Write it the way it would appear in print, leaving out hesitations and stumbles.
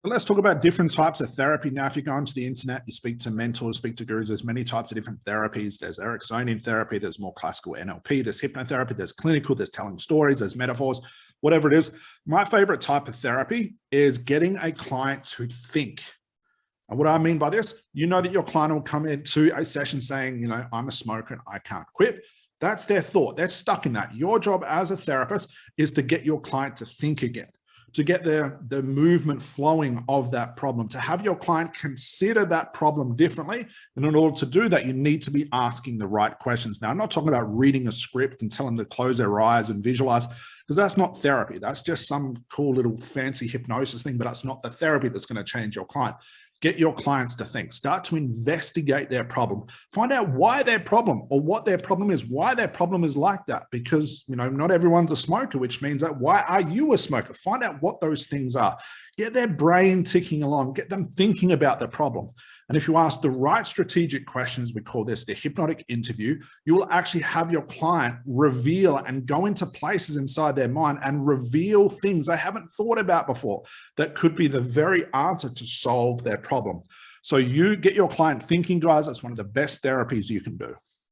But let's talk about different types of therapy. Now, if you go onto the internet, you speak to mentors, speak to gurus, there's many types of different therapies. There's Ericksonian therapy, there's more classical NLP, there's hypnotherapy, there's clinical, there's telling stories, there's metaphors, whatever it is. My favorite type of therapy is getting a client to think. And what I mean by this, you know that your client will come into a session saying, I'm a smoker and I can't quit. That's their thought. They're stuck in that. Your job as a therapist is to get your client to think again, to get the movement flowing of that problem, to have your client consider that problem differently. And in order to do that, you need to be asking the right questions. Now, I'm not talking about reading a script and telling them to close their eyes and visualize, because that's not therapy. That's just some cool little fancy hypnosis thing, but that's not the therapy that's going to change your client. Get your clients to think, start to investigate their problem, find out why their problem or what their problem is, why their problem is like that. Because, not everyone's a smoker, which means that why are you a smoker? Find out what those things are. Get their brain ticking along, get them thinking about the problem. And if you ask the right strategic questions, we call this the hypnotic interview, you will actually have your client reveal and go into places inside their mind and reveal things they haven't thought about before that could be the very answer to solve their problem. So you get your client thinking, guys. That's one of the best therapies you can do.